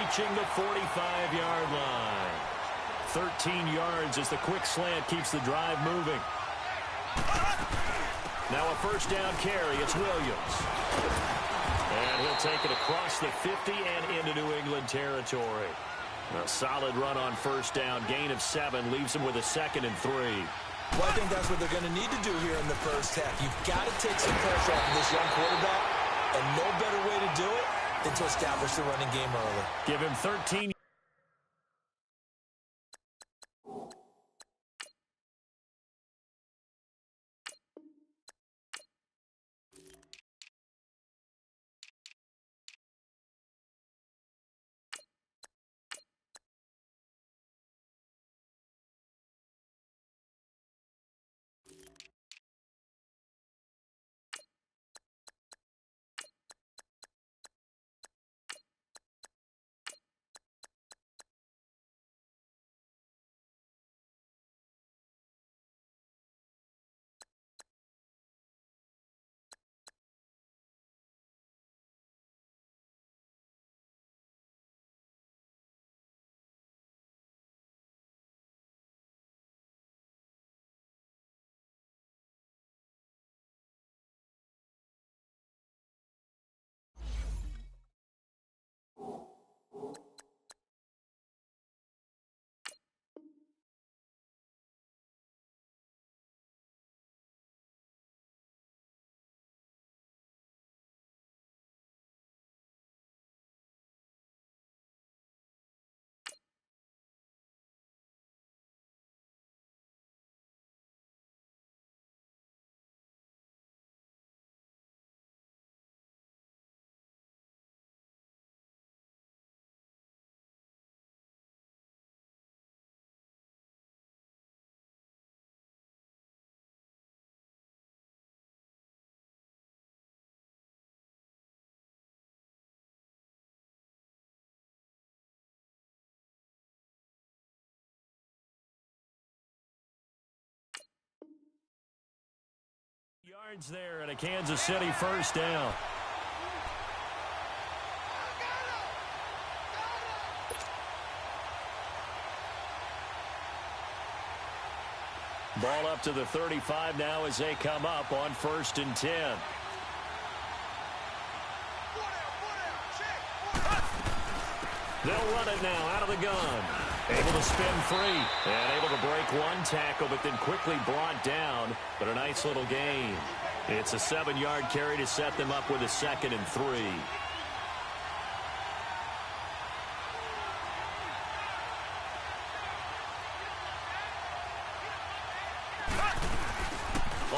reaching the 45-yard line. 13 yards as the quick slant keeps the drive moving. Now a first down carry. It's Williams. And he'll take it across the 50 and into New England territory. A solid run on first down. Gain of 7 leaves him with a 2nd and 3. Well, I think that's what they're going to need to do here in the first half. You've got to take some pressure off of this young quarterback, and no better way to do it than to establish the running game early. Give him 13. Yards there and a Kansas City first down. Ball up to the 35 now as they come up on 1st and 10. They'll run it now out of the gun. Able to spin free and able to break one tackle, but then quickly brought down. But a nice little gain. It's a 7-yard carry to set them up with a 2nd and 3.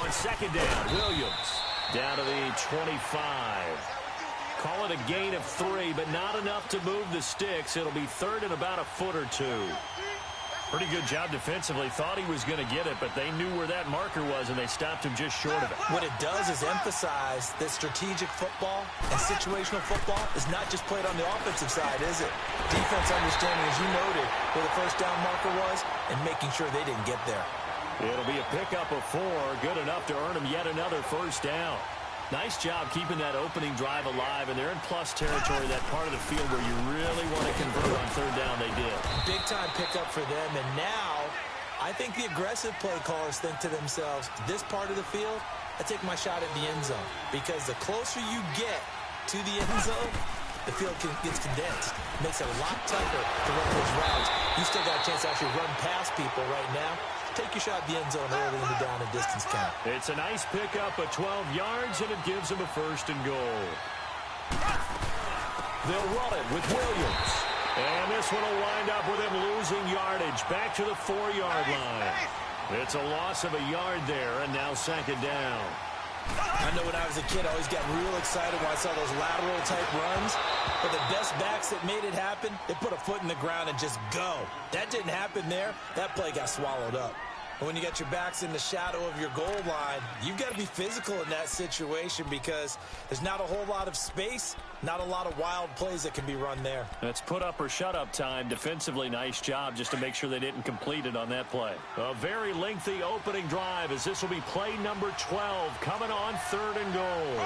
On 2nd down, Williams down to the 25. Call it a gain of 3, but not enough to move the sticks. It'll be 3rd and about a foot or 2. Pretty good job defensively. Thought he was going to get it, but they knew where that marker was, and they stopped him just short of it. What it does is emphasize that strategic football and situational football is not just played on the offensive side, is it? Defense understanding, as you noted, where the first down marker was and making sure they didn't get there. It'll be a pickup of 4, good enough to earn him yet another first down. Nice job keeping that opening drive alive, and they're in plus territory, that part of the field where you really want to convert on 3rd down. They did. Big-time pickup for them, and now I think the aggressive play callers think to themselves, this part of the field, I take my shot at the end zone, because the closer you get to the end zone, the field gets condensed. It makes it a lot tougher to run those routes. You still got a chance to actually run past people right now. Take your shot at the end zone early in the down and distance count. It's a nice pickup of 12 yards, and it gives them a 1st and goal. They'll run it with Williams. And this one will wind up with him losing yardage back to the 4-yard line. It's a loss of a yard there, and now 2nd down. I know when I was a kid, I always got real excited when I saw those lateral-type runs. But the best backs that made it happen, they put a foot in the ground and just go. That didn't happen there. That play got swallowed up. But when you got your backs in the shadow of your goal line, you've got to be physical in that situation because there's not a whole lot of space, not a lot of wild plays that can be run there. That's put up or shut up time. Defensively, nice job just to make sure they didn't complete it on that play. A very lengthy opening drive as this will be play number 12 coming on 3rd and goal.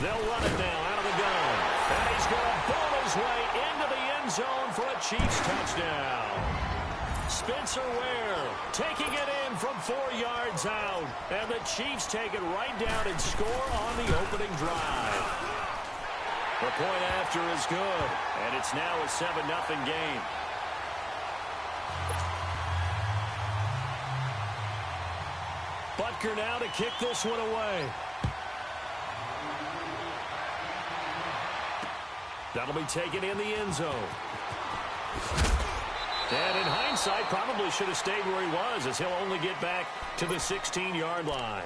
They'll run it now out of the gun. And he's going to bowl his way into the end zone for a Chiefs touchdown. Spencer Ware taking it in from 4 yards out. And the Chiefs take it right down and score on the opening drive. The point after is good. And it's now a 7-0 game. Butker now to kick this one away. That'll be taken in the end zone. And in hindsight, probably should have stayed where he was, as he'll only get back to the 16-yard line.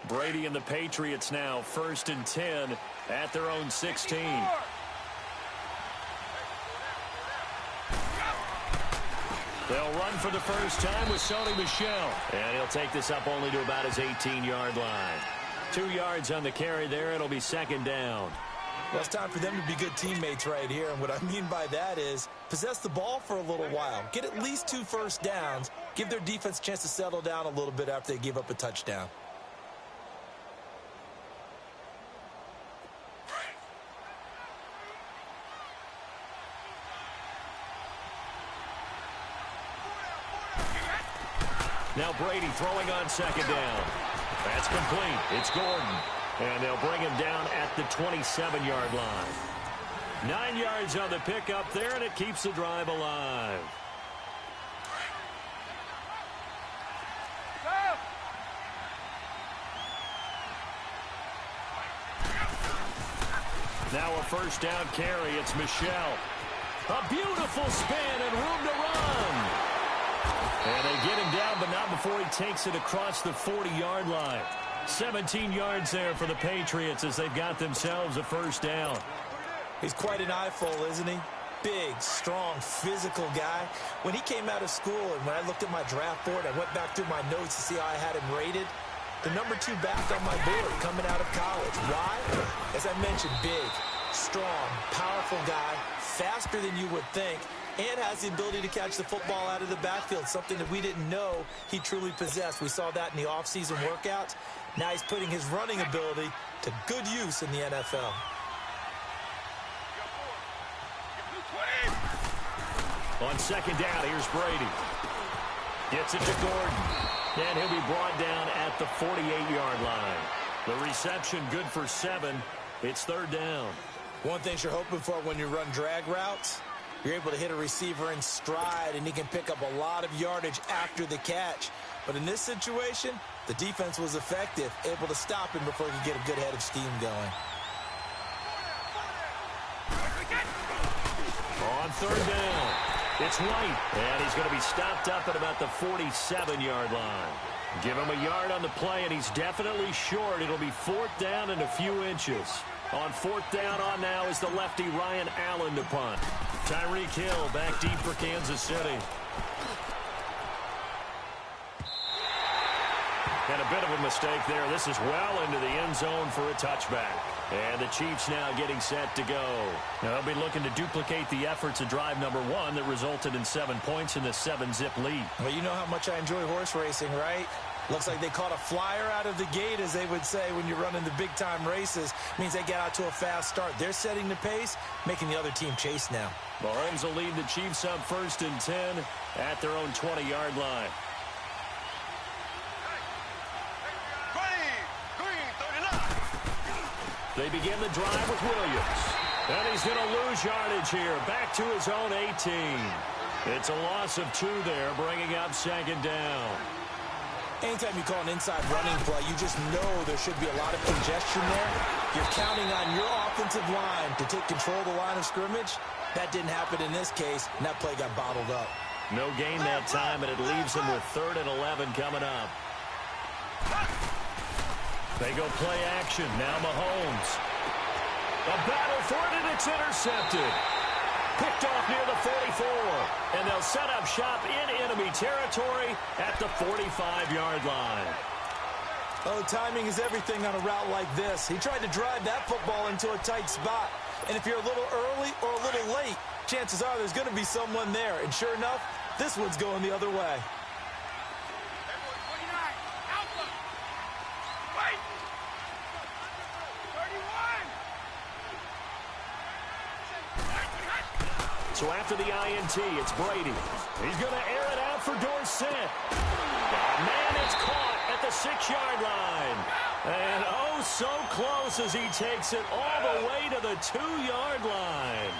Brady and the Patriots now 1st and 10 at their own 16. They'll run for the first time with Sony Michel. And he'll take this up only to about his 18-yard line. 2 yards on the carry there. It'll be 2nd down. Well, it's time for them to be good teammates right here. And what I mean by that is possess the ball for a little while. Get at least 2 first downs. Give their defense a chance to settle down a little bit after they give up a touchdown. Now Brady throwing on 2nd down. That's complete. It's Gordon. And they'll bring him down at the 27-yard line. 9 yards on the pickup there, and it keeps the drive alive. Now a first down carry. It's Michel. A beautiful spin and room to run. And they get him down, but not before he takes it across the 40-yard line. 17 yards there for the Patriots as they've got themselves a first down. He's quite an eyeful, isn't he? Big, strong, physical guy. When he came out of school and when I looked at my draft board, I went back through my notes to see how I had him rated. The number 2 back on my board coming out of college. Why? As I mentioned, big, strong, powerful guy, faster than you would think, and has the ability to catch the football out of the backfield, something that we didn't know he truly possessed. We saw that in the offseason workouts. Now he's putting his running ability to good use in the NFL. On 2nd down, here's Brady. Gets it to Gordon. And he'll be brought down at the 48-yard line. The reception good for 7. It's 3rd down. One thing you're hoping for when you run drag routes, you're able to hit a receiver in stride, and he can pick up a lot of yardage after the catch. But in this situation, the defense was effective, able to stop him before he could get a good head of steam going. On 3rd down, it's White. And he's going to be stopped up at about the 47-yard line. Give him a yard on the play, and he's definitely short. It'll be 4th down and a few inches. On 4th down on now is the lefty Ryan Allen to punt. Tyreek Hill back deep for Kansas City. And a bit of a mistake there. This is well into the end zone for a touchback. And the Chiefs now getting set to go. Now they'll be looking to duplicate the efforts of drive number 1 that resulted in 7 points in the 7-zip lead. Well, you know how much I enjoy horse racing, right? Looks like they caught a flyer out of the gate, as they would say when you're running the big-time races. Means they get out to a fast start. They're setting the pace, making the other team chase now. Mahomes will lead the Chiefs up 1st and 10 at their own 20-yard line. They begin the drive with Williams. And he's going to lose yardage here. Back to his own 18. It's a loss of 2 there, bringing up 2nd down. Anytime you call an inside running play, you just know there should be a lot of congestion there. You're counting on your offensive line to take control of the line of scrimmage. That didn't happen in this case, and that play got bottled up. No gain that time, and it leaves them with 3rd and 11 coming up. They go play action. Now Mahomes. A battle for it, and it's intercepted. Picked off near the 44. And they'll set up shop in enemy territory at the 45-yard line. Oh, timing is everything on a route like this. He tried to drive that football into a tight spot. And if you're a little early or a little late, chances are there's going to be someone there. And sure enough, this one's going the other way. So after the INT, it's Brady. He's going to air it out for Dorsett. Man, it's caught at the 6-yard line. And oh, so close as he takes it all the way to the 2-yard line.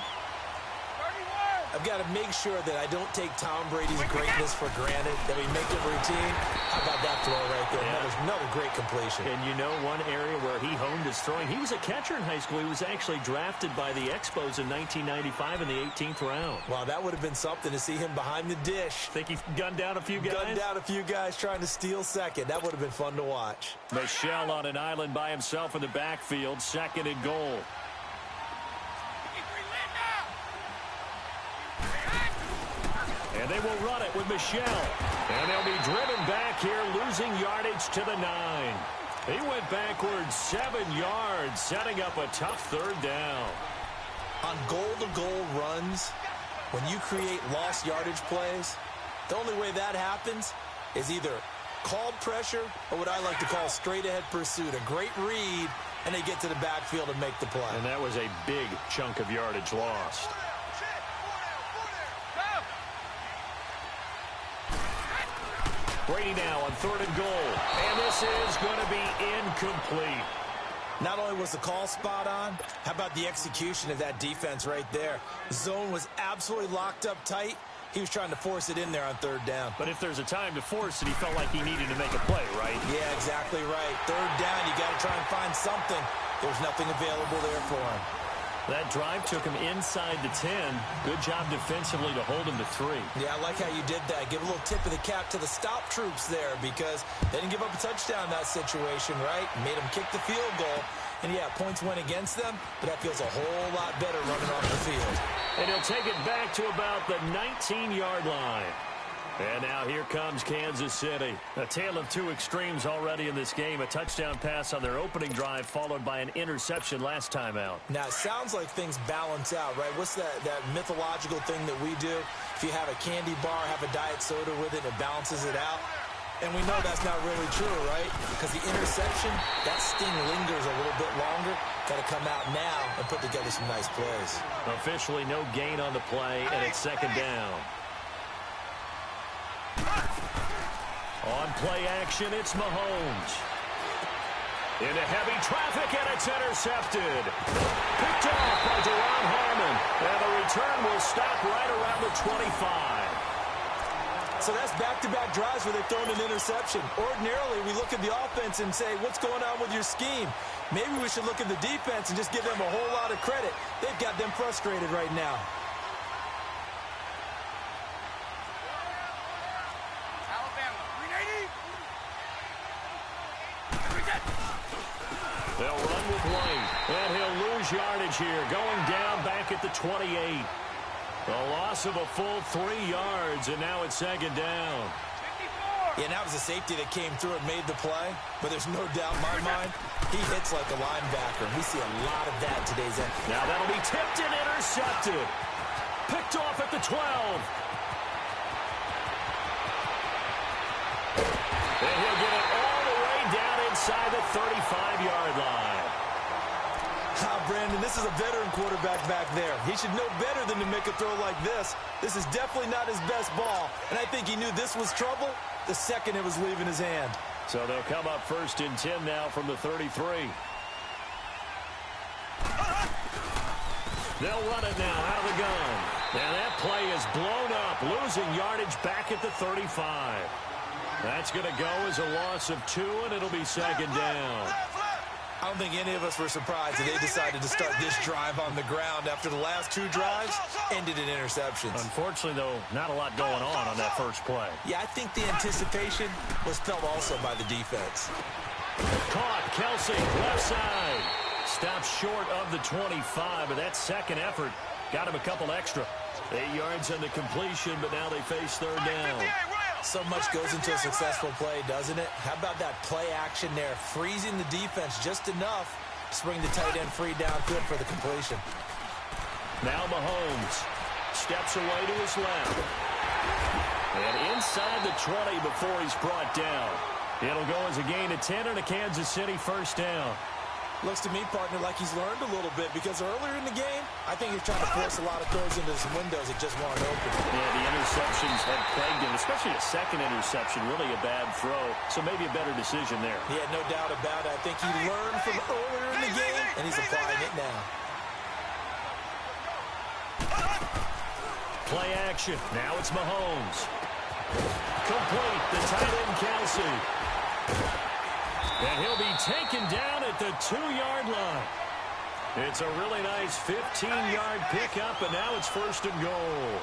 I've got to make sure that I don't take Tom Brady's greatness for granted, that we make it routine. How about that throw right there? Yeah. Another great completion. And you know one area where he honed his throwing, he was a catcher in high school. He was actually drafted by the Expos in 1995 in the 18th round. Wow, that would have been something to see him behind the dish. Think he gunned down a few guys? Gunned down a few guys trying to steal second. That would have been fun to watch. Michelle on an island by himself in the backfield, 2nd and goal. And they will run it with Michelle. And they'll be driven back here, losing yardage to the 9. He went backwards 7 yards, setting up a tough 3rd down. On goal-to-goal runs, when you create lost yardage plays, the only way that happens is either called pressure or what I like to call straight-ahead pursuit. A great read, and they get to the backfield and make the play. And that was a big chunk of yardage lost. Brady now on 3rd and goal. And this is going to be incomplete. Not only was the call spot on, how about the execution of that defense right there? The zone was absolutely locked up tight. He was trying to force it in there on 3rd down. But if there's a time to force it, he felt like he needed to make a play, right? Yeah, exactly right. 3rd down, you got to try and find something. There's nothing available there for him. That drive took him inside the 10. Good job defensively to hold him to 3. Yeah, I like how you did that. Give a little tip of the cap to the stop troops there because they didn't give up a touchdown in that situation, right? Made them kick the field goal. And, yeah, points went against them, but that feels a whole lot better running off the field. And he'll take it back to about the 19-yard line. And now here comes Kansas City. A tale of two extremes already in this game. A touchdown pass on their opening drive followed by an interception last time out. Now, it sounds like things balance out, right? What's that mythological thing that we do? If you have a candy bar, have a diet soda with it, it balances it out. And we know that's not really true, right? Because the interception, that sting lingers a little bit longer. Got to come out now and put together some nice plays. Officially no gain on the play, and it's 2nd down. On play action, it's Mahomes. Into heavy traffic, and it's intercepted. Picked off by Deron Harmon. And the return will stop right around the 25. So that's back-to-back drives where they've thrown an interception. Ordinarily, we look at the offense and say, what's going on with your scheme? Maybe we should look at the defense and just give them a whole lot of credit. They've got them frustrated right now. They'll run with White, and he'll lose yardage here, going down back at the 28. A loss of a full 3 yards, and now it's 2nd down. Yeah, and that was a safety that came through and made the play, but there's no doubt in my mind, he hits like a linebacker. We see a lot of that in today's NFL. Now that'll be tipped and intercepted. Picked off at the 12. And he'll get it all the way down inside the 35-yard line. Brandon, this is a veteran quarterback back there. He should know better than to make a throw like this. This is definitely not his best ball, and I think he knew this was trouble the second it was leaving his hand. So they'll come up 1st and 10 now from the 33. They'll run it now out of the gun. And that play is blown up, losing yardage back at the 35. That's going to go as a loss of 2, and it'll be 2nd down. I don't think any of us were surprised that they decided to start this drive on the ground after the last 2 drives ended in interceptions. Unfortunately, though, not a lot going on that first play. Yeah, I think the anticipation was felt also by the defense. Caught, Kelsey, left side. Stops short of the 25, but that second effort got him a couple extra. 8 yards on the completion, but now they face 3rd down. So much goes into a successful play, doesn't it? How about that play action there, freezing the defense just enough to bring the tight end free downfield for the completion. Now Mahomes steps away to his left. And inside the 20 before he's brought down. It'll go as a gain of 10 and a Kansas City first down. Looks to me, partner, like he's learned a little bit because earlier in the game, I think he's trying to force a lot of throws into some windows that just weren't open. Yeah, the interceptions had plagued him, especially a second interception, really a bad throw. So maybe a better decision there. Yeah, no doubt about it. I think he learned from earlier in the game, and he's applying it now. Play action. Now it's Mahomes. Complete. The tight end, Kelsey. And he'll be taken down at the 2-yard line. It's a really nice 15-yard pickup, and now it's first and goal.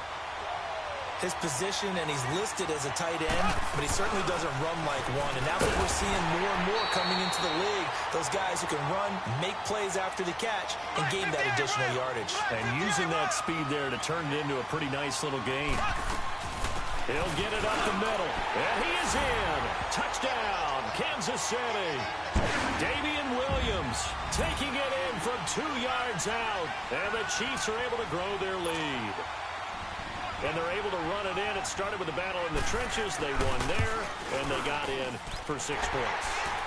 His position, and he's listed as a tight end, but he certainly doesn't run like one. And that's what we're seeing more and more coming into the league. Those guys who can run, make plays after the catch, and gain that additional yardage. And using that speed there to turn it into a pretty nice little gain. He'll get it up the middle, and he is in. Touchdown, Kansas City. Damian Williams taking it in from 2 yards out, and the Chiefs are able to grow their lead. And they're able to run it in. It started with a battle in the trenches. They won there, and they got in for 6 points.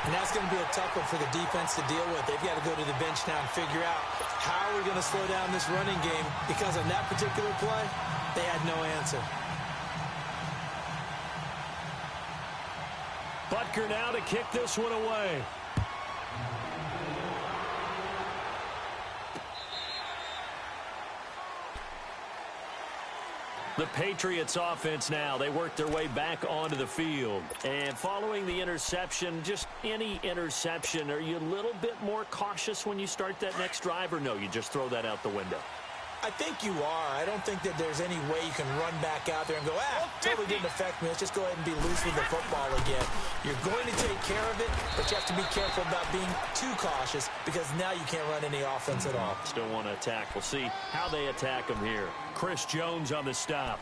And that's going to be a tough one for the defense to deal with. They've got to go to the bench now and figure out how we're going to slow down this running game, because on that particular play, they had no answer. Butker now to kick this one away. The Patriots offense now, they work their way back onto the field. And following the interception, just any interception, are you a little bit more cautious when you start that next drive, or no, you just throw that out the window? I think you are. I don't think that there's any way you can run back out there and go, totally didn't affect me. Let's just go ahead and be loose with the football again. You're going to take care of it, but you have to be careful about being too cautious, because now you can't run any offense at all. Still want to attack. We'll see how they attack him here. Chris Jones on the stop.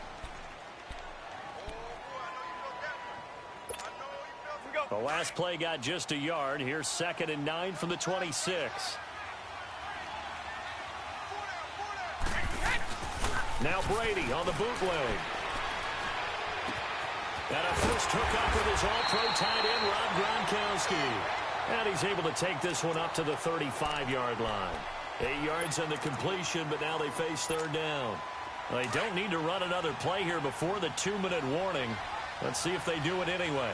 The last play got just a yard. Here's 2nd and 9 from the 26. Now Brady on the bootleg. And a first hookup with his all-pro tight end, Rob Gronkowski. And he's able to take this one up to the 35-yard line. 8 yards on the completion, but now they face 3rd down. They don't need to run another play here before the 2-minute warning. Let's see if they do it anyway.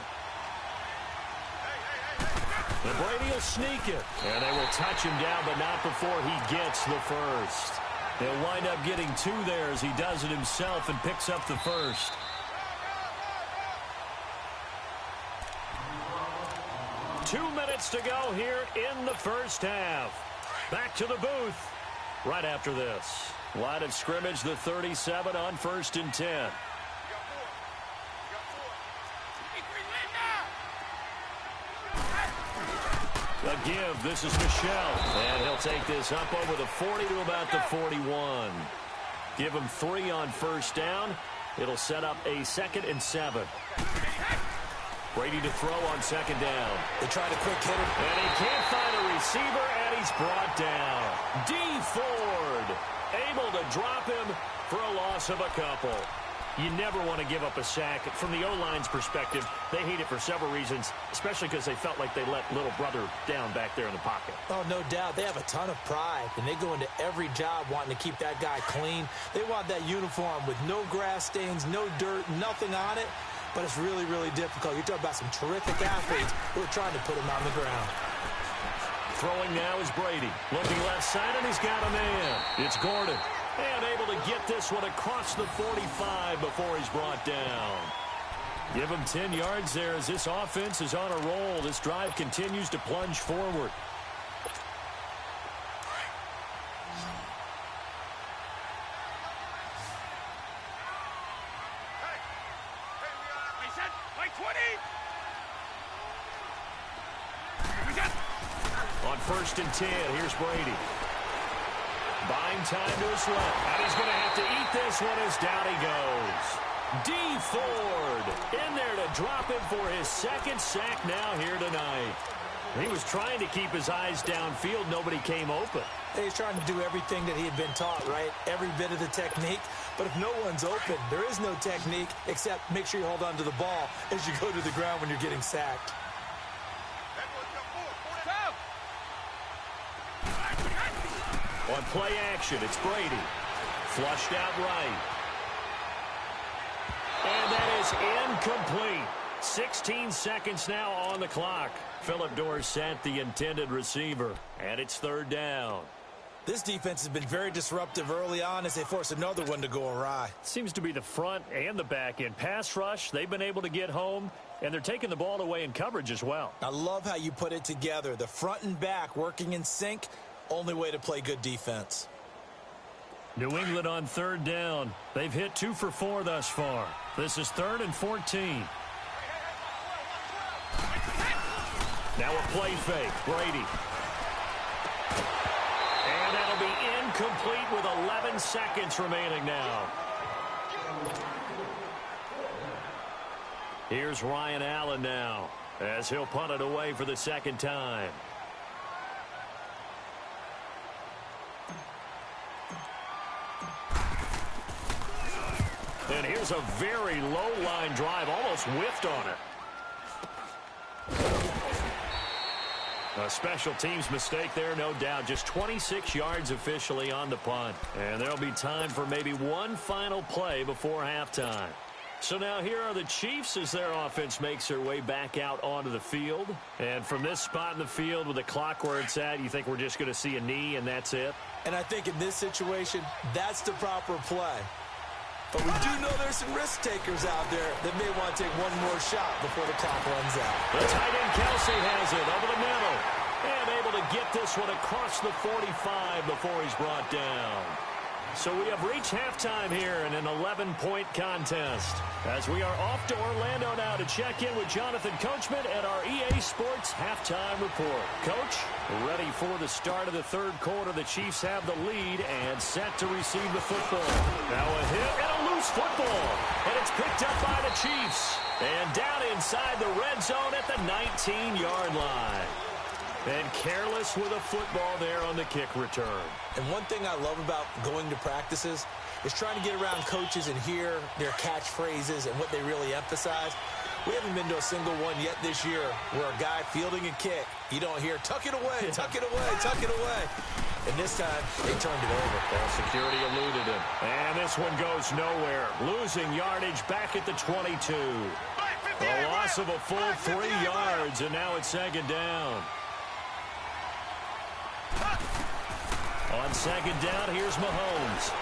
And Brady will sneak it. And they will touch him down, but not before he gets the first. He'll wind up getting 2 there as he does it himself and picks up the first. Two minutes to go here in the first half. Back to the booth right after this. Line of scrimmage, the 37 on 1st and 10. A give. This is Michelle. And he'll take this up over the 40 to about the 41. Give him 3 on 1st down. It'll set up a 2nd and 7. Brady to throw on 2nd down. They tried a quick hitter. And he can't find a receiver, and he's brought down. D. Ford able to drop him for a loss of a couple. You never want to give up a sack. From the O-line's perspective, they hate it for several reasons, especially because they felt like they let little brother down back there in the pocket. Oh, no doubt. They have a ton of pride, and they go into every job wanting to keep that guy clean. They want that uniform with no grass stains, no dirt, nothing on it, but it's really, really difficult. You're talking about some terrific athletes who are trying to put him on the ground. Throwing now is Brady. Looking left side, and he's got a man. It's Gordon. And able to get this one across the 45 before he's brought down. Give him 10 yards there as this offense is on a roll. This drive continues to plunge forward. On 1st and 10, here's Brady. Buying time to his left. And he's going to have to eat this one as down he goes. D. Ford in there to drop him for his second sack now here tonight. He was trying to keep his eyes downfield. Nobody came open. He's trying to do everything that he had been taught, right? Every bit of the technique. But if no one's open, there is no technique except make sure you hold on to the ball as you go to the ground when you're getting sacked. On play action, it's Brady. Flushed out right. And that is incomplete. 16 seconds now on the clock. Phillip Dorsett, the intended receiver. And it's third down. This defense has been very disruptive early on as they force another one to go awry. Seems to be the front and the back end. Pass rush, they've been able to get home, and they're taking the ball away in coverage as well. I love how you put it together. The front and back working in sync, only way to play good defense. New England on third down. They've hit 2 for 4 thus far. This is 3rd and 14. Now a play fake. Brady. And that'll be incomplete with 11 seconds remaining now. Here's Ryan Allen now as he'll punt it away for the second time. And here's a very low-line drive, almost whiffed on it. A special teams mistake there, no doubt. Just 26 yards officially on the punt. And there'll be time for maybe one final play before halftime. So now here are the Chiefs as their offense makes their way back out onto the field. And from this spot in the field with the clock where it's at, you think we're just going to see a knee and that's it? And I think in this situation, that's the proper play. But we do know there's some risk takers out there that may want to take one more shot before the clock runs out. The tight end Kelsey has it over the middle. And able to get this one across the 45 before he's brought down. So we have reached halftime here in an 11-point contest. As we are off to Orlando now to check in with Jonathan Coachman at our EA Sports Halftime Report. Coach, ready for the start of the third quarter. The Chiefs have the lead and set to receive the football. Now a hit and a loose football. And it's picked up by the Chiefs. And down inside the red zone at the 19-yard line. And careless with a football there on the kick return. And one thing I love about going to practices is trying to get around coaches and hear their catchphrases and what they really emphasize. We haven't been to a single one yet this year where a guy fielding a kick, you don't hear, tuck it away, tuck it away, tuck it away. And this time, they turned it over. Well, security eluded him. And this one goes nowhere. Losing yardage back at the 22. A loss of a full 3 yards, and now it's second down. On second down, here's Mahomes.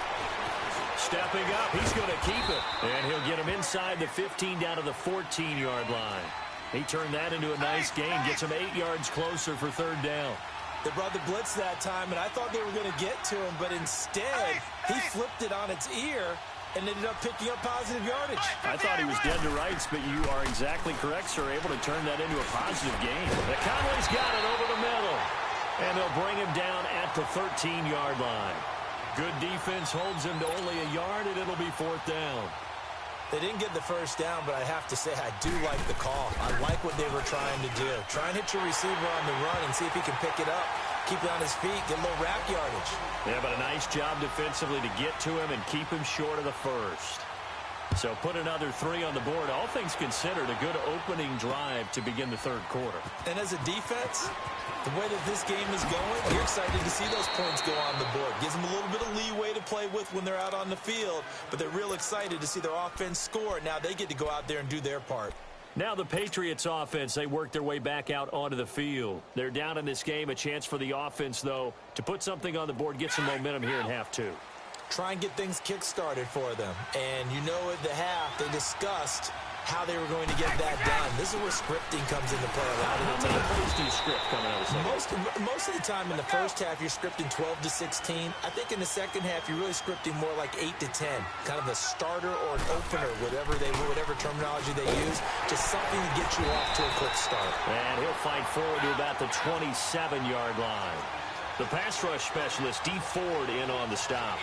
Stepping up, he's going to keep it. And he'll get him inside the 15 down to the 14-yard line. He turned that into a nice gain, gets him 8 yards closer for third down. They brought the blitz that time, and I thought they were going to get to him, but instead, he flipped it on its ear and ended up picking up positive yardage. I thought he was dead to rights, but you are exactly correct, sir. Able to turn that into a positive gain. The Cowboys got it over the middle. And they'll bring him down at the 13-yard line. Good defense holds him to only a yard, and it'll be fourth down. They didn't get the first down, but I have to say I do like the call. I like what they were trying to do. Try and hit your receiver on the run and see if he can pick it up. Keep it on his feet, get a little wrap yardage. Yeah, but a nice job defensively to get to him and keep him short of the first. So put another 3 on the board. All things considered, a good opening drive to begin the third quarter. And as a defense, the way that this game is going, you're excited to see those points go on the board. Gives them a little bit of leeway to play with when they're out on the field, but they're real excited to see their offense score. Now they get to go out there and do their part. Now the Patriots offense, they work their way back out onto the field. They're down in this game. A chance for the offense, though, to put something on the board, get some momentum here in half two. Try and get things kick-started for them. And you know at the half, they discussed how they were going to get that done. This is where scripting comes into play a lot of the time. How many plays do you script coming out of the second? Most of the time in the first half, you're scripting 12 to 16. I think in the second half, you're really scripting more like 8 to 10. Kind of a starter or an opener, whatever terminology they use. Just something to get you off to a quick start. And he'll fight forward to about the 27-yard line. The pass rush specialist, D. Ford, in on the stop.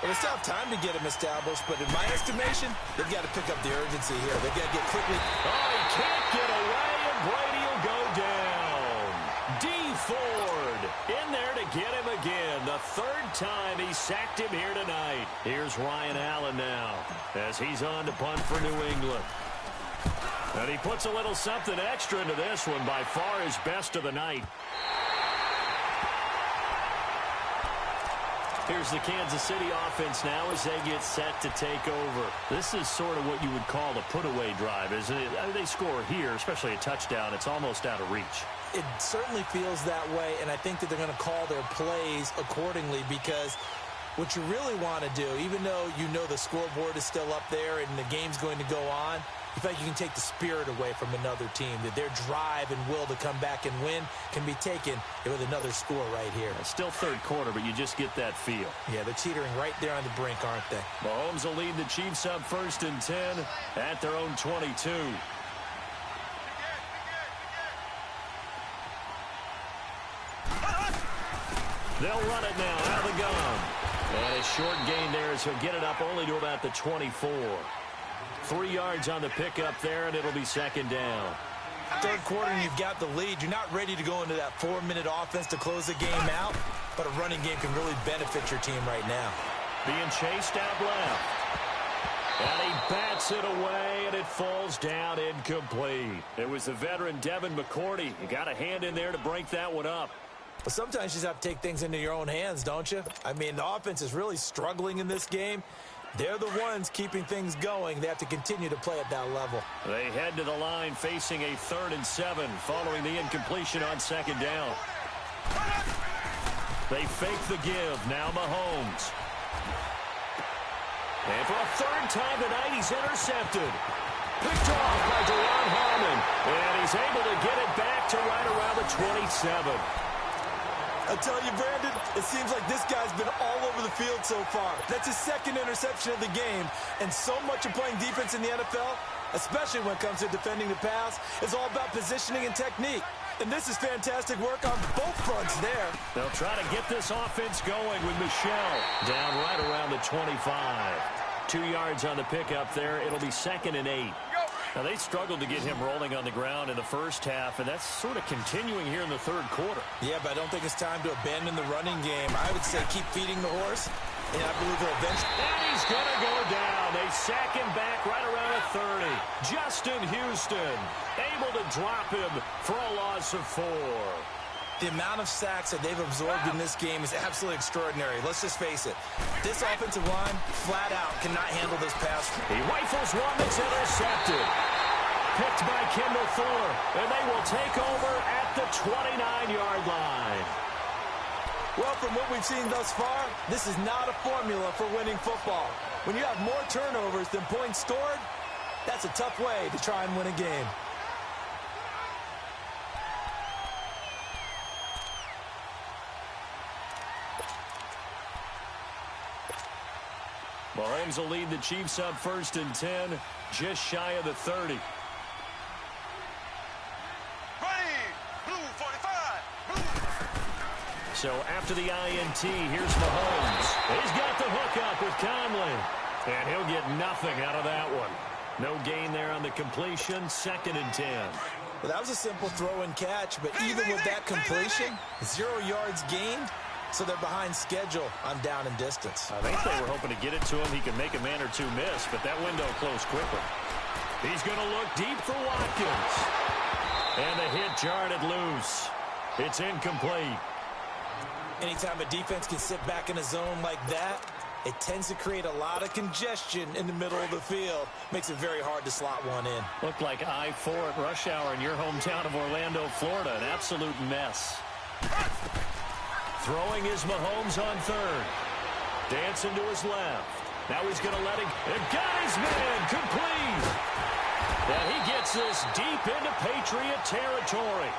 Well, they still have time to get him established, but in my estimation, they've got to pick up the urgency here. They've got to get quickly. Oh, he can't get away, and Brady will go down. D. Ford in there to get him again. The third time he sacked him here tonight. Here's Ryan Allen now as he's on to punt for New England. And he puts a little something extra into this one, by far his best of the night. Here's the Kansas City offense now as they get set to take over. This is sort of what you would call a put-away drive, isn't it? I mean, they score here, especially a touchdown. It's almost out of reach. It certainly feels that way, and I think that they're going to call their plays accordingly because what you really want to do, even though you know the scoreboard is still up there and the game's going to go on, you feel like you can take the spirit away from another team, that their drive and will to come back and win can be taken with another score right here. It's still third quarter, but you just get that feel. Yeah, they're teetering right there on the brink, aren't they? Mahomes will lead the Chiefs up 1st and 10 at their own 22. They'll run it now out of the gun. And a short gain there as he'll get it up only to about the 24. 3 yards on the pickup there, and it'll be second down. Third quarter, and you've got the lead. You're not ready to go into that 4-minute offense to close the game out, but a running game can really benefit your team right now. Being chased out left. And he bats it away, and it falls down incomplete. It was the veteran Devin McCourty. You got a hand in there to break that one up. But sometimes you just have to take things into your own hands, don't you? I mean, the offense is really struggling in this game. They're the ones keeping things going. They have to continue to play at that level. They head to the line facing a 3rd and 7 following the incompletion on second down. They fake the give. Now Mahomes. And for a third time tonight, he's intercepted. Picked off by Deron Harmon. And he's able to get it back to right around the 27. I tell you, Brandon, it seems like this guy's been all over the field so far. That's his second interception of the game. And so much of playing defense in the NFL, especially when it comes to defending the pass, is all about positioning and technique. And this is fantastic work on both fronts there. They'll try to get this offense going with Michel down right around the 25. 2 yards on the pickup there. It'll be 2nd and 8. Now, they struggled to get him rolling on the ground in the first half, and that's sort of continuing here in the third quarter. Yeah, but I don't think it's time to abandon the running game. I would say keep feeding the horse, and I believe he'll eventually. And he's going to go down. They sack him back right around the 30. Justin Houston able to drop him for a loss of 4. The amount of sacks that they've absorbed in this game is absolutely extraordinary. Let's just face it. This offensive line, flat out, cannot handle this pass. He rifles one that's intercepted. Picked by Kendall Fuller. And they will take over at the 29-yard line. Well, from what we've seen thus far, this is not a formula for winning football. When you have more turnovers than points scored, that's a tough way to try and win a game. Mahomes will lead the Chiefs up 1st and 10, just shy of the 30. So after the INT, here's Mahomes. He's got the hook up with Conley. And he'll get nothing out of that one. No gain there on the completion, 2nd and 10. Well, that was a simple throw and catch, but even with that completion, 0 yards gained. So they're behind schedule on down and distance. I think they were hoping to get it to him. He could make a man or two miss, but that window closed quickly. He's going to look deep for Watkins. And the hit jarred it loose. It's incomplete. Anytime a defense can sit back in a zone like that, it tends to create a lot of congestion in the middle of the field. Makes it very hard to slot one in. Looked like I-4 at rush hour in your hometown of Orlando, Florida. An absolute mess. Throwing is Mahomes on 3rd. Dancing to his left. Now he's going to let him. And got his man complete. And he gets this deep into Patriot territory.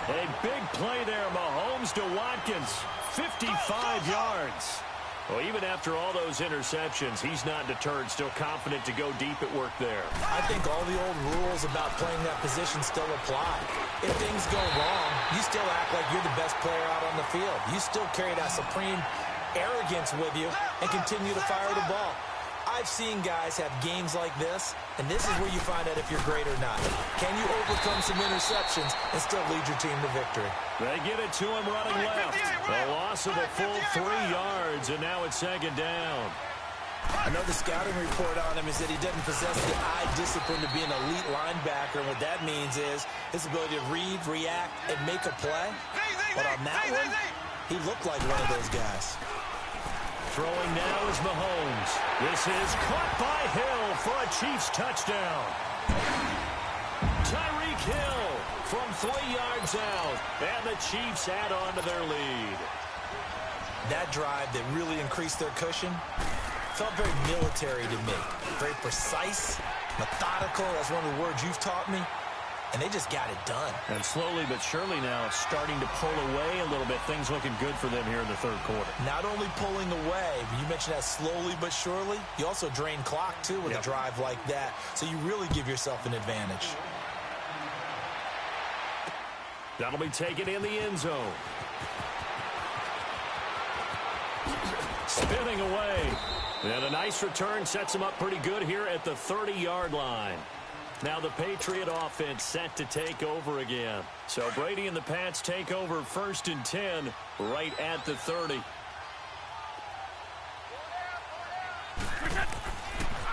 A big play there, Mahomes to Watkins. 55 yards. Well, even after all those interceptions, he's not deterred, still confident to go deep at work there. I think all the old rules about playing that position still apply. If things go wrong, you still act like you're the best player out on the field. You still carry that supreme arrogance with you and continue to fire the ball. I've seen guys have games like this, and this is where you find out if you're great or not. Can you overcome some interceptions and still lead your team to victory? They get it to him running left. A loss of a full 3 yards, and now it's second down. I know the scouting report on him is that he doesn't possess the eye discipline to be an elite linebacker, and what that means is his ability to read, react, and make a play. But on that one, he looked like one of those guys. Throwing now is Mahomes. This is caught by Hill for a Chiefs touchdown. Tyreek Hill from 3 yards out, and the Chiefs add on to their lead. That drive that really increased their cushion felt very military to me. Very precise, methodical. That's one of the words you've taught me. And they just got it done. And slowly but surely now starting to pull away a little bit. Things looking good for them here in the third quarter. Not only pulling away, but you mentioned that slowly but surely. You also drain clock, too, with a drive like that. So you really give yourself an advantage. That'll be taken in the end zone. Spinning away. And a nice return sets him up pretty good here at the 30-yard line. Now the Patriot offense set to take over again. So Brady and the Pats take over 1st and 10 right at the 30.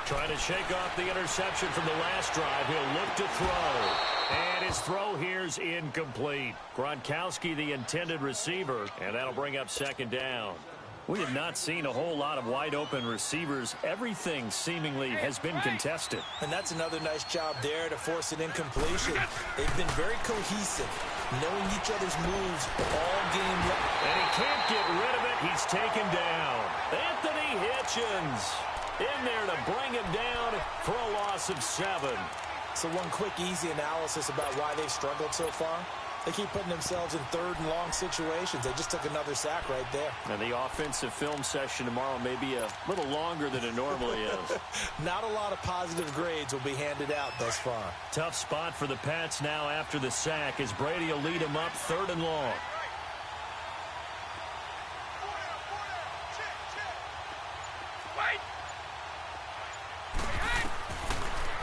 Trying to shake off the interception from the last drive. He'll look to throw. And his throw here's incomplete. Gronkowski, the intended receiver, and that'll bring up second down. We have not seen a whole lot of wide-open receivers. Everything seemingly has been contested. And that's another nice job there to force an incompletion. They've been very cohesive, knowing each other's moves all game long. And he can't get rid of it. He's taken down. Anthony Hitchens in there to bring him down for a loss of 7. So one quick, easy analysis about why they've struggled so far. They keep putting themselves in 3rd and long situations. They just took another sack right there. And the offensive film session tomorrow may be a little longer than it normally is. Not a lot of positive grades will be handed out thus far. Tough spot for the Pats now after the sack as Brady will lead them up 3rd and long.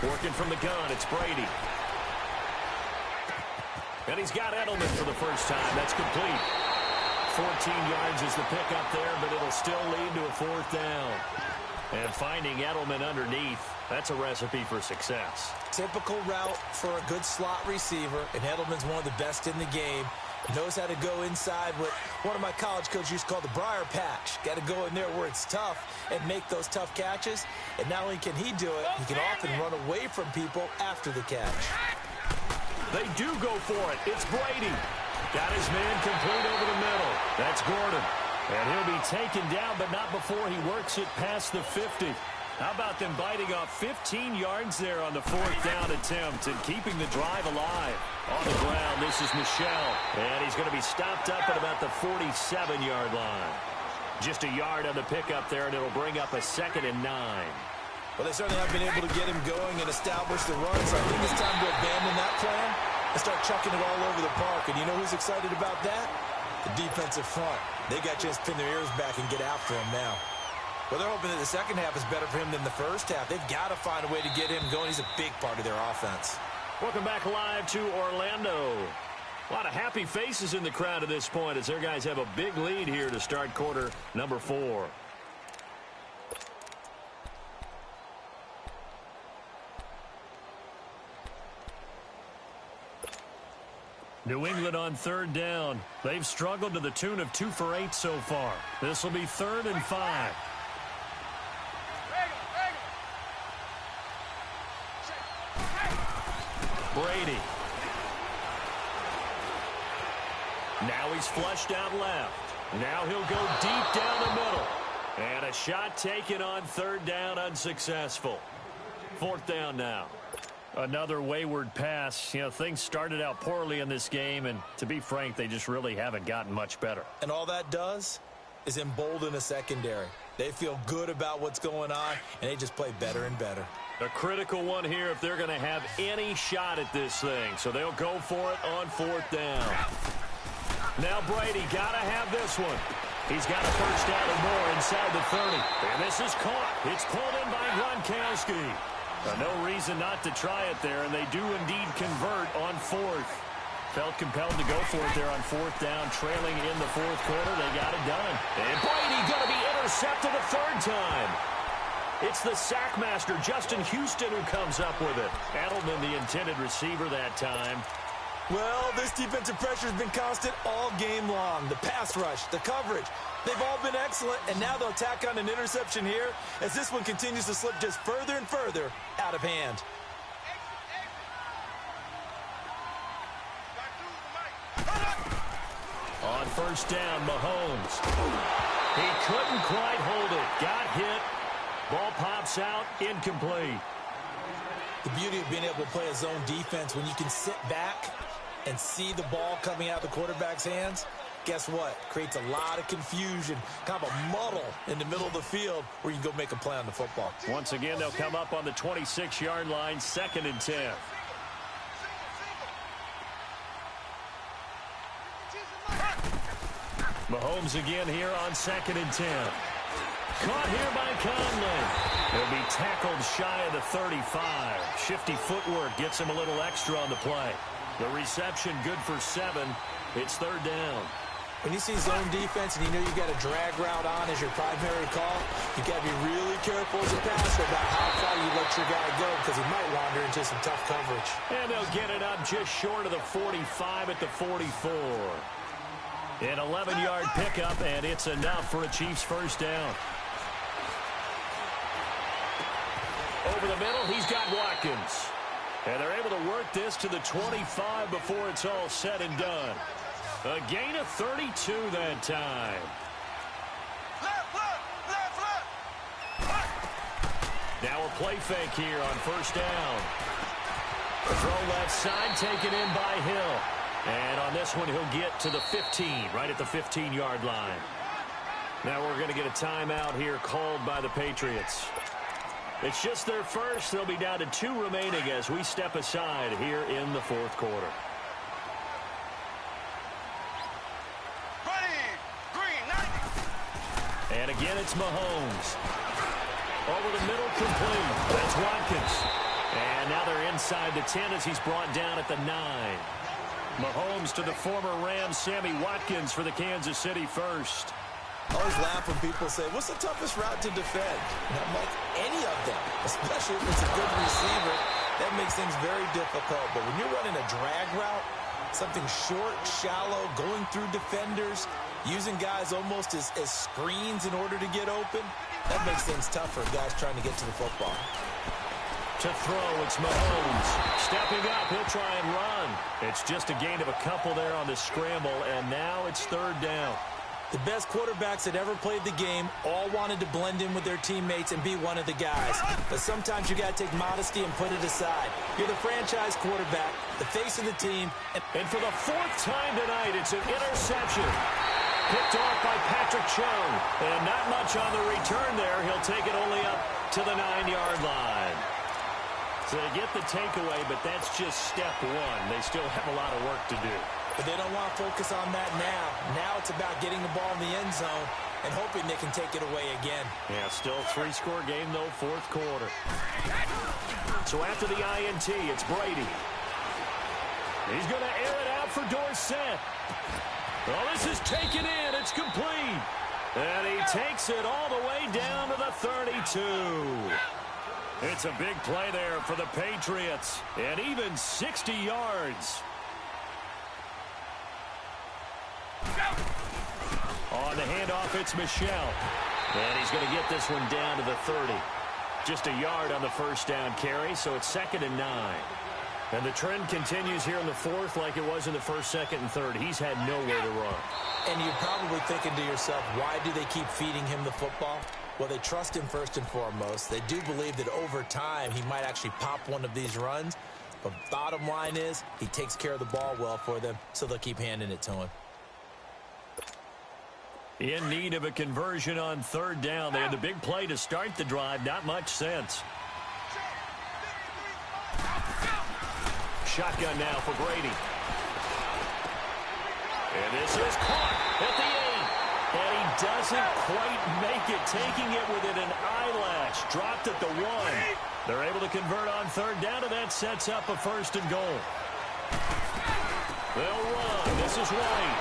Working from the gun, it's Brady. And he's got Edelman for the first time. That's complete. 14 yards is the pickup there, but it'll still lead to a 4th down. And finding Edelman underneath, that's a recipe for success. Typical route for a good slot receiver, and Edelman's one of the best in the game. Knows how to go inside what one of my college coaches used to call the briar patch. Got to go in there where it's tough and make those tough catches. And not only can he do it, he can often run away from people after the catch. They do go for it. It's Brady. Got his man complete over the middle. That's Gordon. And he'll be taken down, but not before he works it past the 50. How about them biting off 15 yards there on the 4th down attempt and keeping the drive alive? On the ground, this is Michel. And he's going to be stopped up at about the 47-yard line. Just a yard on the pickup there, and it'll bring up a 2nd and 9. Well, they certainly have been able to get him going and establish the run, so I think it's time to abandon that plan and start chucking it all over the park. And you know who's excited about that? The defensive front. They got a chance to pin their ears back and get after him now. Well, they're hoping that the second half is better for him than the first half. They've got to find a way to get him going. He's a big part of their offense. Welcome back live to Orlando. A lot of happy faces in the crowd at this point as their guys have a big lead here to start quarter number 4. New England on 3rd down. They've struggled to the tune of 2 for 8 so far. This will be 3rd and 5. Brady. Now he's flushed out left. Now he'll go deep down the middle. And a shot taken on 3rd down, unsuccessful. 4th down now. Another wayward pass. You know, things started out poorly in this game, and to be frank, they just really haven't gotten much better. And all that does is embolden a secondary. They feel good about what's going on, and they just play better and better. A critical one here if they're going to have any shot at this thing. So they'll go for it on 4th down. Now Brady got to have this one. He's got a first down and more inside the 30. And this is caught. It's pulled in by Gronkowski. No reason not to try it there, and they do indeed convert on fourth. Felt compelled to go for it there on fourth down, trailing in the fourth quarter. They got it done. And Brady going to be intercepted a third time. It's the sackmaster, Justin Houston, who comes up with it. Edelman, the intended receiver that time. Well, this defensive pressure has been constant all game long. The pass rush, the coverage, they've all been excellent, and now they'll tack on an interception here as this one continues to slip just further and further out of hand. On first down, Mahomes. He couldn't quite hold it. Got hit. Ball pops out, incomplete. The beauty of being able to play a zone defense when you can sit back and see the ball coming out of the quarterback's hands, guess what? Creates a lot of confusion, kind of a muddle in the middle of the field where you can go make a play on the football. Once again, they'll come up on the 26-yard line, 2nd and 10. Mahomes again here on 2nd and 10. Caught here by Conley. He'll be tackled shy of the 35. Shifty footwork gets him a little extra on the play. The reception good for 7. It's 3rd down. When you see zone defense and you know you got a drag route on as your primary call, you got to be really careful as a passer about how far you let your guy go because he might wander into some tough coverage. And they'll get it up just short of the 45 at the 44. An 11-yard pickup, and it's enough for a Chiefs first down. Over the middle, he's got Watkins. And they're able to work this to the 25 before it's all said and done. A gain of 32 that time. Now a play fake here on first down. The throw left side taken in by Hill. And on this one, he'll get to the 15, right at the 15-yard line. Now we're going to get a timeout here called by the Patriots. It's just their first. They'll be down to 2 remaining as we step aside here in the fourth quarter. And again, it's Mahomes. Over the middle, complete. That's Watkins. And now they're inside the 10 as he's brought down at the 9. Mahomes to the former Rams, Sammy Watkins for the Kansas City first. I always laugh when people say, what's the toughest route to defend? And I'm like, any of them, especially if it's a good receiver. That makes things very difficult. But when you're running a drag route, something short, shallow, going through defenders, using guys almost as screens in order to get open, that makes things tough for guys trying to get to the football. To throw, it's Mahomes. Stepping up, he'll try and run. It's just a gain of a couple there on the scramble, and now it's 3rd down. The best quarterbacks that ever played the game all wanted to blend in with their teammates and be one of the guys. But sometimes you got to take modesty and put it aside. You're the franchise quarterback, the face of the team. And for the 4th time tonight, it's an interception. Picked off by Patrick Chung. And not much on the return there. He'll take it only up to the 9-yard line. So they get the takeaway, but that's just step 1. They still have a lot of work to do. But they don't want to focus on that now. Now it's about getting the ball in the end zone and hoping they can take it away again. Yeah, still a 3-score game, though, 4th quarter. So after the INT, it's Brady. He's going to air it out for Dorsett. Well, this is taken in. It's complete. And he takes it all the way down to the 32. It's a big play there for the Patriots. And even 60 yards. On the handoff, it's Michel. And he's going to get this one down to the 30. Just a yard on the first down carry, so it's 2nd and 9. And the trend continues here in the 4th like it was in the 1st, 2nd, and 3rd. He's had nowhere to run. And you're probably thinking to yourself, why do they keep feeding him the football? Well, they trust him first and foremost. They do believe that over time he might actually pop one of these runs. But bottom line is he takes care of the ball well for them, so they'll keep handing it to him. In need of a conversion on 3rd down. They had the big play to start the drive. Not much sense. Shotgun now for Brady. And this is caught at the 8. And he doesn't quite make it, taking it within an eyelash. Dropped at the 1. They're able to convert on third down, and that sets up a 1st and goal. They'll run. This is White.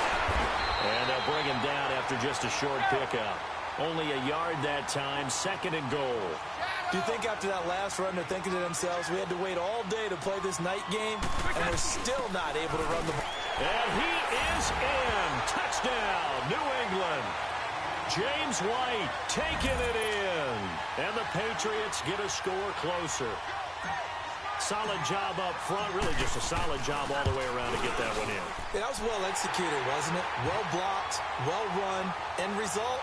And they'll bring him down after just a short pickup. Only a yard that time, 2nd and goal. Do you think after that last run they're thinking to themselves, we had to wait all day to play this night game, and we're still not able to run the ball? And he is in. Touchdown, New England. James White taking it in. And the Patriots get a score closer. Solid job up front. Really just a solid job all the way around to get that one in. Yeah, that was well executed, wasn't it? Well blocked, well run. End result,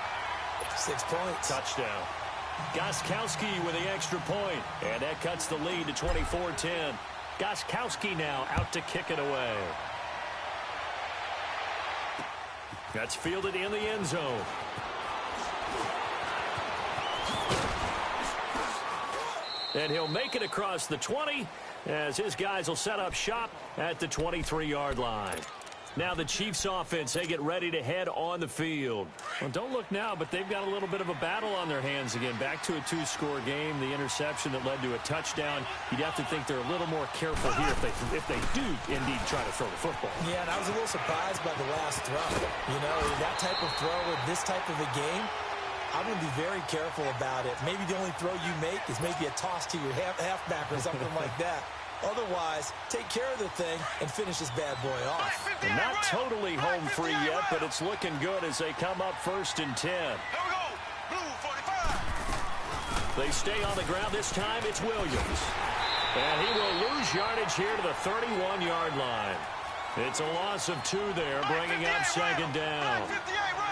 6 points. Touchdown. Gostkowski with the extra point. And that cuts the lead to 24-10. Gostkowski now out to kick it away. That's fielded in the end zone. And he'll make it across the 20 as his guys will set up shop at the 23-yard line. Now the Chiefs offense, they get ready to head on the field. Well, don't look now, but they've got a little bit of a battle on their hands again. Back to a 2-score game. The interception that led to a touchdown. You'd have to think they're a little more careful here if they do indeed try to throw the football. Yeah, and I was a little surprised by the last throw. You know, that type of throw with this type of a game, I'm going to be very careful about it. Maybe the only throw you make is maybe a toss to your halfback or something like that. Otherwise, take care of the thing and finish this bad boy off. They're not totally home free yet, but it's looking good as they come up 1st and 10. Here we go. Blue 45. They stay on the ground. This time it's Williams. And he will lose yardage here to the 31-yard line. It's a loss of 2 there, bringing up 2nd down.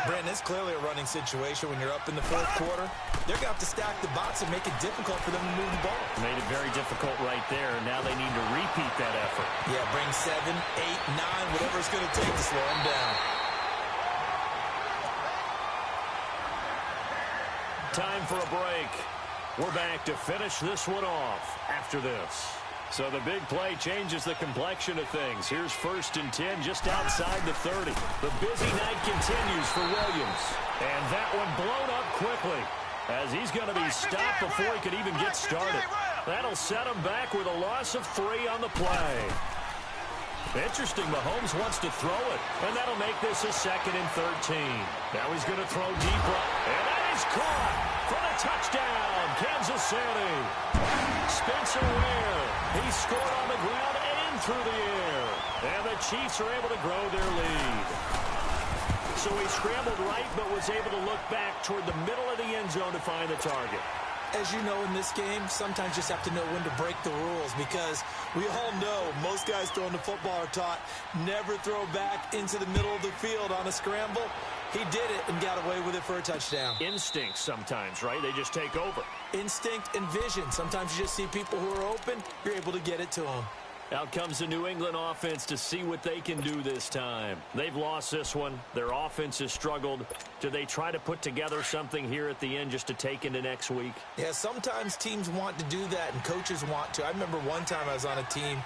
Brandon, it's clearly a running situation when you're up in the 4th quarter. They're going to have to stack the box and make it difficult for them to move the ball. Made it very difficult right there. Now they need to repeat that effort. Yeah, bring 7, 8, 9, whatever it's going to take to slow them down. Time for a break. We're back to finish this one off after this. So the big play changes the complexion of things. Here's 1st and 10 just outside the 30. The busy night continues for Williams. And that one blown up quickly as he's going to be stopped before he could even get started. That'll set him back with a loss of 3 on the play. Interesting, Mahomes wants to throw it, and that'll make this a 2nd and 13. Now he's going to throw deep right, and that is caught for the touchdown, Kansas City. Spencer Ware, he scored on the ground and through the air, and the Chiefs are able to grow their lead. So he scrambled right, but was able to look back toward the middle of the end zone to find the target. As you know, in this game, sometimes you just have to know when to break the rules because we all know most guys throwing the football are taught never throw back into the middle of the field on a scramble. He did it and got away with it for a touchdown. Instinct sometimes, right? They just take over. Instinct and vision. Sometimes you just see people who are open, you're able to get it to them. Out comes the New England offense to see what they can do this time. They've lost this one. Their offense has struggled. Do they try to put together something here at the end just to take into next week? Yeah, sometimes teams want to do that and coaches want to. I remember one time I was on a team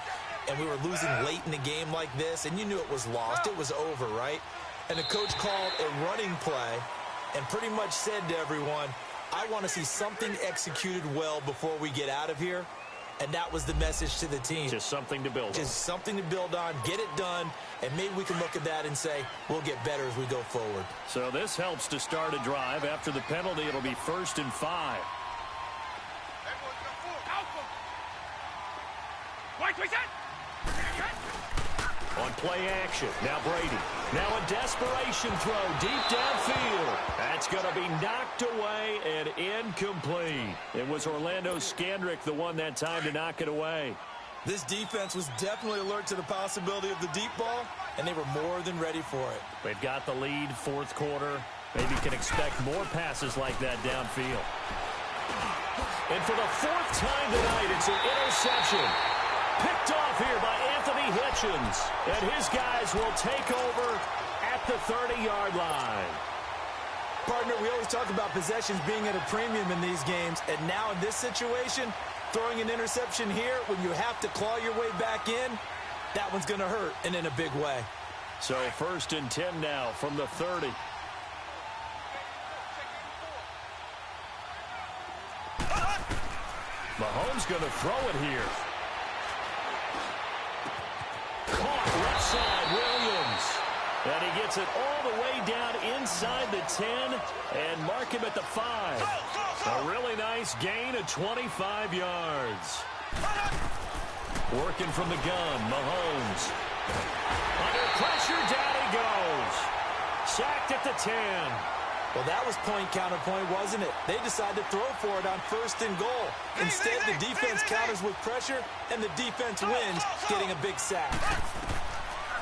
and we were losing late in the game like this, and you knew it was lost. It was over, right? And the coach called a running play and pretty much said to everyone, I want to see something executed well before we get out of here. And that was the message to the team. Just something to build on. Just something to build on, get it done, and maybe we can look at that and say, we'll get better as we go forward. So this helps to start a drive. After the penalty, it'll be 1st and 5. On play action, now Brady. Now a desperation throw deep downfield. That's going to be knocked away and incomplete. It was Orlando Scandrick the one that time to knock it away. This defense was definitely alert to the possibility of the deep ball, and they were more than ready for it. They've got the lead, 4th quarter. Maybe can expect more passes like that downfield. And for the 4th time tonight, it's an interception. Picked off here by Anthony Hitchens. And his guys will take over at the 30-yard line. Partner, we always talk about possessions being at a premium in these games. And now in this situation, throwing an interception here when you have to claw your way back in, that one's going to hurt, and in a big way. So 1st and 10 now from the 30. Mahomes going to throw it here. Caught left side, Williams. And he gets it all the way down inside the 10 and mark him at the 5. A really nice gain of 25 yards. Working from the gun, Mahomes. Under pressure, down he goes. Sacked at the 10. Well, that was point counterpoint, wasn't it? They decided to throw for it on 1st and goal. Instead, the defense counters with pressure, and the defense wins, getting a big sack.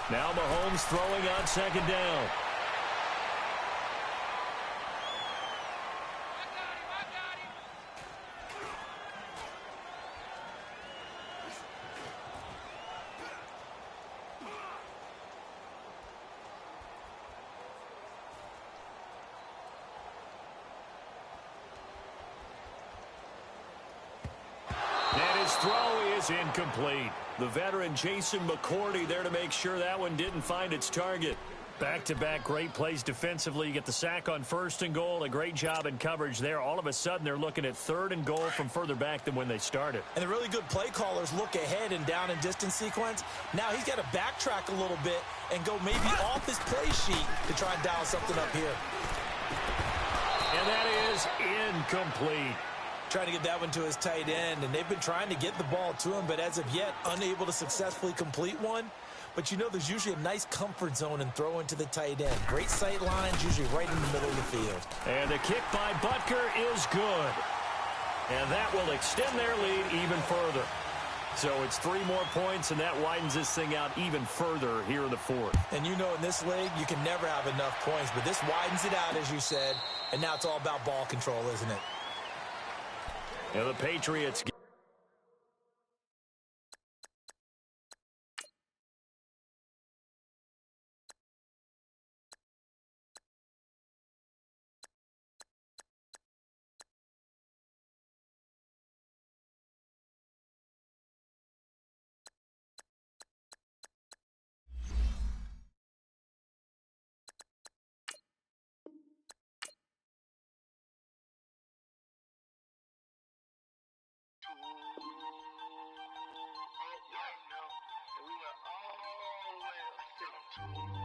Now Mahomes throwing on 2nd down. And his throw is incomplete. The veteran Jason McCourty there to make sure that one didn't find its target. Back-to-back great plays defensively. You get the sack on 1st and goal. A great job in coverage there. All of a sudden, they're looking at 3rd and goal from further back than when they started. And the really good play callers look ahead and down and distance sequence. Now he's got to backtrack a little bit and go maybe off his play sheet to try and dial something up here. And that is incomplete. Trying to get that one to his tight end, and they've been trying to get the ball to him, but as of yet, unable to successfully complete one. But you know there's usually a nice comfort zone in throwing to the tight end. Great sight lines, usually right in the middle of the field. And the kick by Butker is good. And that will extend their lead even further. So it's 3 more points, and that widens this thing out even further here in the 4th. And you know in this league, you can never have enough points, but this widens it out, as you said, and now it's all about ball control, isn't it? And the Patriots We went all the way up to